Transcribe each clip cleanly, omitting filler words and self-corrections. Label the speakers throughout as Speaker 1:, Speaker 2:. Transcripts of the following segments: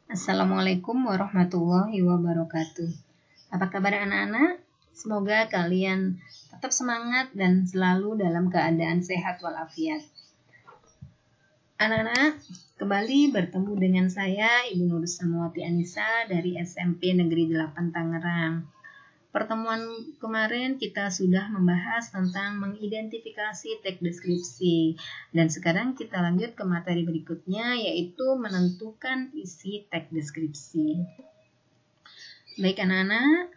Speaker 1: Assalamualaikum warahmatullahi wabarakatuh. Apa kabar anak-anak? Semoga kalian tetap semangat dan selalu dalam keadaan sehat walafiat. Anak-anak, kembali bertemu dengan saya Ibu Nur Samawati Anissa dari SMP Negeri 8 Tangerang. Pertemuan kemarin kita sudah membahas tentang mengidentifikasi teks deskripsi. Dan sekarang kita lanjut ke materi berikutnya, yaitu menentukan isi teks deskripsi. Baik anak-anak,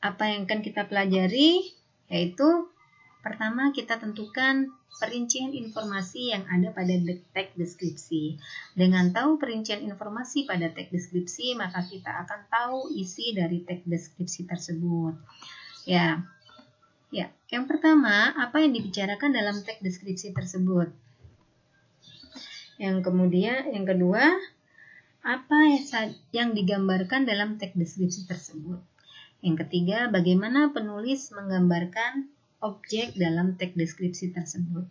Speaker 1: apa yang akan kita pelajari? Yaitu pertama kita tentukan perincian informasi yang ada pada teks deskripsi. Dengan tahu perincian informasi pada teks deskripsi, maka kita akan tahu isi dari teks deskripsi tersebut. Ya. Yang pertama, apa yang dibicarakan dalam teks deskripsi tersebut? Yang kedua, apa yang digambarkan dalam teks deskripsi tersebut? Yang ketiga, bagaimana penulis menggambarkan objek dalam teks deskripsi tersebut.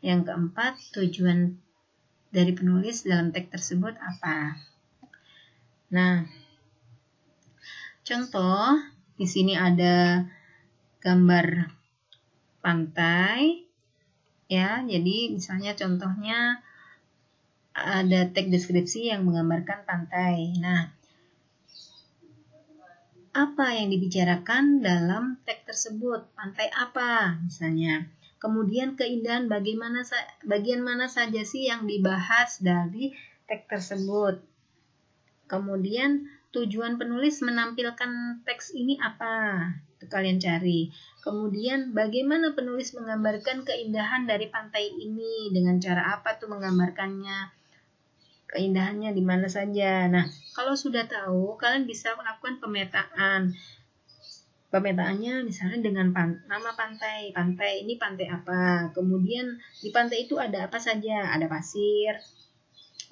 Speaker 1: Yang keempat, tujuan dari penulis dalam teks tersebut apa? Nah, contoh di sini ada gambar pantai, ya. Jadi misalnya contohnya ada teks deskripsi yang menggambarkan pantai. Nah, apa yang dibicarakan dalam teks tersebut? Pantai apa misalnya? Kemudian keindahan bagian mana saja sih yang dibahas dari teks tersebut? Kemudian tujuan penulis menampilkan teks ini apa? Itu kalian cari. Kemudian bagaimana penulis menggambarkan keindahan dari pantai ini? Dengan cara apa tuh menggambarkannya? Keindahannya di mana saja. Nah, kalau sudah tahu, kalian bisa melakukan pemetaan. Pemetaannya misalnya dengan nama pantai. Pantai ini pantai apa? Kemudian di pantai itu ada apa saja? Ada pasir,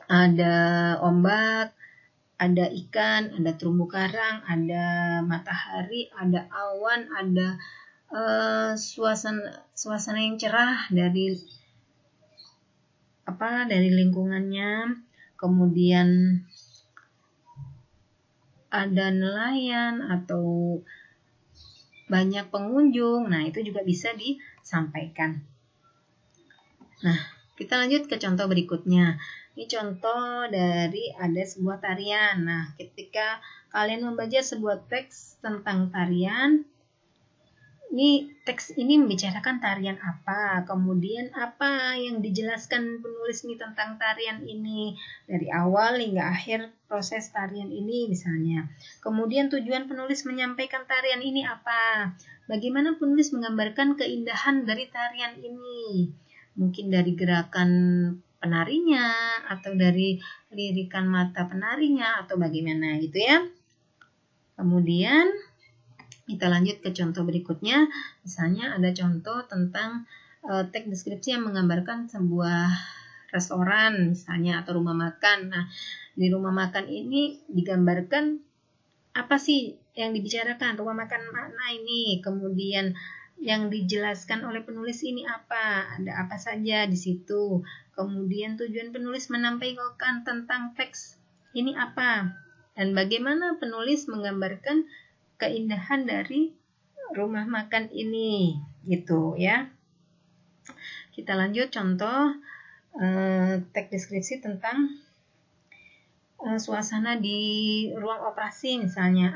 Speaker 1: ada ombak, ada ikan, ada terumbu karang, ada matahari, ada awan, ada suasana yang cerah dari lingkungannya. Kemudian ada nelayan atau banyak pengunjung. Nah, itu juga bisa disampaikan. Nah, kita lanjut ke contoh berikutnya. Ini contoh dari ada sebuah tarian. Nah, ketika kalian membaca sebuah teks tentang tarian, ini teks ini membicarakan tarian apa, kemudian apa yang dijelaskan penulis ini tentang tarian ini dari awal hingga akhir proses tarian ini misalnya. Kemudian tujuan penulis menyampaikan tarian ini apa? Bagaimana penulis menggambarkan keindahan dari tarian ini? Mungkin dari gerakan penarinya atau dari lirikan mata penarinya atau bagaimana gitu ya. Kemudian kita lanjut ke contoh berikutnya. Misalnya ada contoh tentang teks deskripsi yang menggambarkan sebuah restoran misalnya atau rumah makan. Nah, di rumah makan ini digambarkan apa sih yang dibicarakan? Rumah makan mana ini? Kemudian yang dijelaskan oleh penulis ini apa? Ada apa saja di situ? Kemudian tujuan penulis menampilkan tentang teks ini apa? Dan bagaimana penulis menggambarkan keindahan dari rumah makan ini gitu ya. Kita lanjut contoh teks deskripsi tentang suasana di ruang operasi misalnya.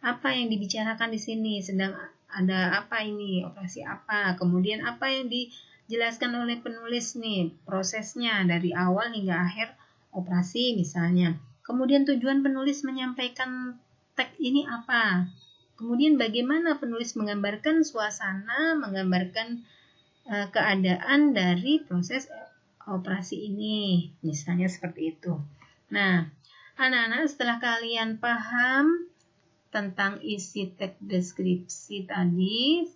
Speaker 1: Apa yang dibicarakan di sini? Sedang ada apa ini? Operasi apa? Kemudian apa yang dijelaskan oleh penulis nih? Prosesnya dari awal hingga akhir operasi misalnya. Kemudian tujuan penulis menyampaikan teks ini apa? Kemudian bagaimana penulis menggambarkan suasana, menggambarkan keadaan dari proses operasi ini, misalnya seperti itu. Nah, anak-anak setelah kalian paham tentang isi teks deskripsi tadi,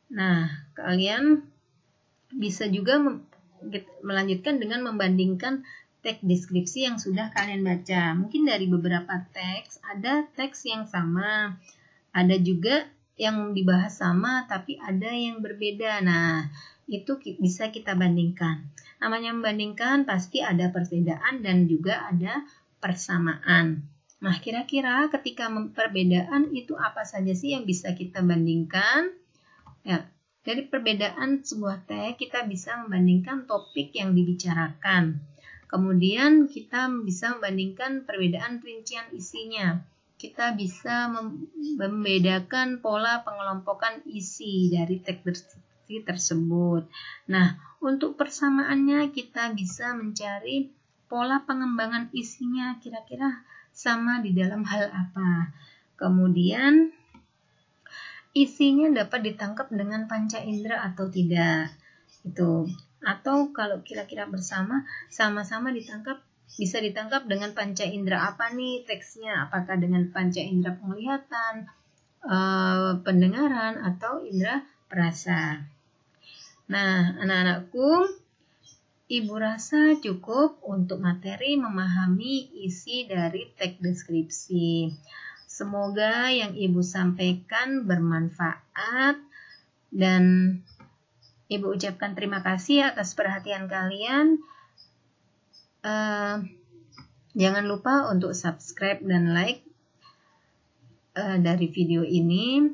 Speaker 1: nah kalian bisa juga melanjutkan dengan membandingkan teks deskripsi yang sudah kalian baca. Mungkin dari beberapa teks, ada teks yang sama, ada juga yang dibahas sama, tapi ada yang berbeda. Nah, itu bisa kita bandingkan. Namanya membandingkan, pasti ada perbedaan dan juga ada persamaan. Nah, kira-kira ketika perbedaan itu apa saja sih yang bisa kita bandingkan? Ya, dari perbedaan sebuah teks kita bisa membandingkan topik yang dibicarakan. Kemudian kita bisa membandingkan perbedaan rincian isinya. Kita bisa membedakan pola pengelompokan isi dari teks tersebut. Nah, untuk persamaannya kita bisa mencari pola pengembangan isinya, kira-kira sama di dalam hal apa. Kemudian isinya dapat ditangkap dengan panca indera atau tidak. Itu. Atau kalau kira-kira bersama, sama-sama bisa ditangkap dengan panca indera apa nih teksnya? Apakah dengan panca indera penglihatan, pendengaran, atau indera perasa. Nah, anak-anakku, Ibu rasa cukup untuk materi memahami isi dari teks deskripsi. Semoga yang Ibu sampaikan bermanfaat dan Ibu ucapkan terima kasih atas perhatian kalian. Jangan lupa untuk subscribe dan like dari video ini.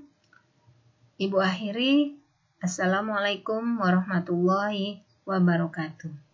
Speaker 1: Ibu akhiri. Assalamualaikum warahmatullahi wabarakatuh.